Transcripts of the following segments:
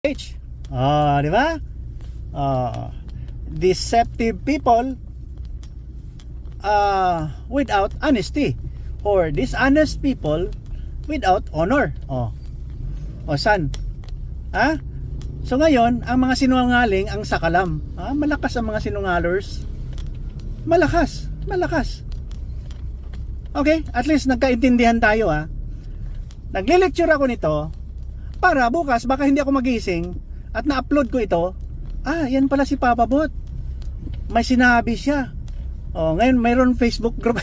Di ba? Deceptive people without honesty, or dishonest people without honor. San? So ngayon, ang mga sinungaling ang sakalam. Malakas ang mga sinungalers. Malakas. Okay, at least nagkaintindihan tayo. Nagle-lecture ako nito para bukas baka hindi ako magising at na-upload ko ito. Yan pala si Papa Bot. May sinabi siya. Ngayon mayroon Facebook group.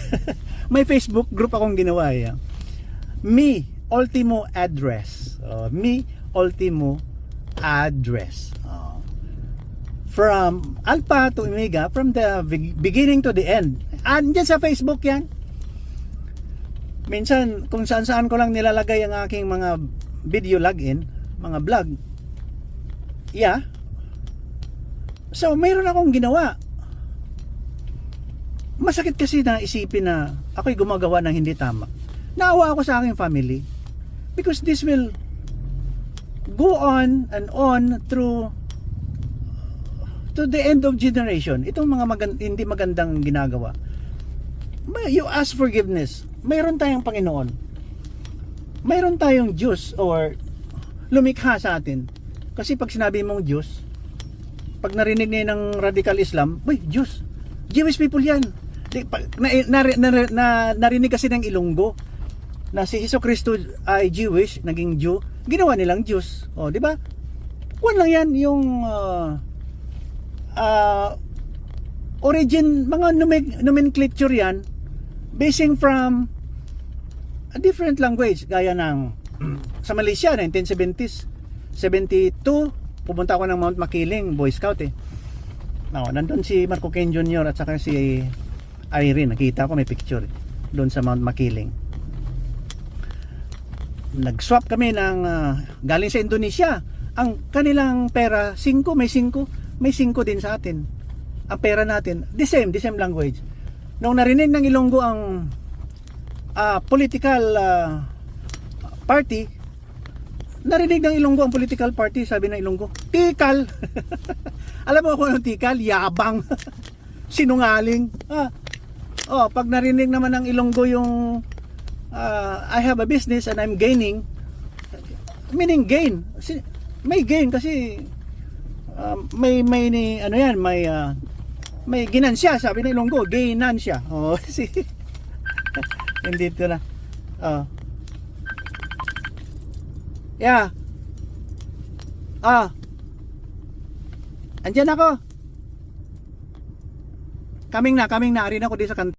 May Facebook group akong ginawa. Me Ultimo Address. Me Ultimo Address. From Alpha to Omega, from the beginning to the end. Andiyan sa Facebook yan. Minsan kung saan ko lang nilalagay ang aking mga video login, mga vlog. So mayroon akong ginawa. Masakit kasi na isipin na ako'y gumagawa ng hindi tama. Naawa ako sa aking family because this will go on and on through to the end of generation. Itong mga hindi magandang ginagawa. You ask forgiveness. Mayroon tayong Panginoon. Mayroon tayong Diyos, or lumikha sa atin. Kasi pag sinabi mong Diyos, pag narinig niya ng radical Islam, Diyos, Jewish people yan. Narinig kasi ng Ilonggo na si Hesus Kristo ay Jewish, naging Jew, ginawa nilang Diyos. Di ba? Kuwan lang yan yung origin, mga nomenclature yan, basing from a different language, gaya ng sa Malaysia 1970s 72, pumunta ako ng Mount Makiling, Boy Scout nandun si Marco Ken Jr. at saka si Irene, nakita ko may picture doon sa Mount Makiling. Nag-swap kami ng galing sa Indonesia. Ang kanilang pera 5, may 5 din sa atin. Ang pera natin the same language. Nung narinig ng Ilonggo ang political party, narinig ng Ilonggo ang political party, sabi ng Ilonggo, tikal. Alam mo kung anong tikal? Yabang. Sinungaling. Pag narinig naman ng Ilonggo yung I have a business and I'm gaining, meaning gain. May gain kasi may ginansya, sabi ng Ilonggo, ginansya. Hindi ito na. Andyan ako. Coming na. Arin ako di sa kanto.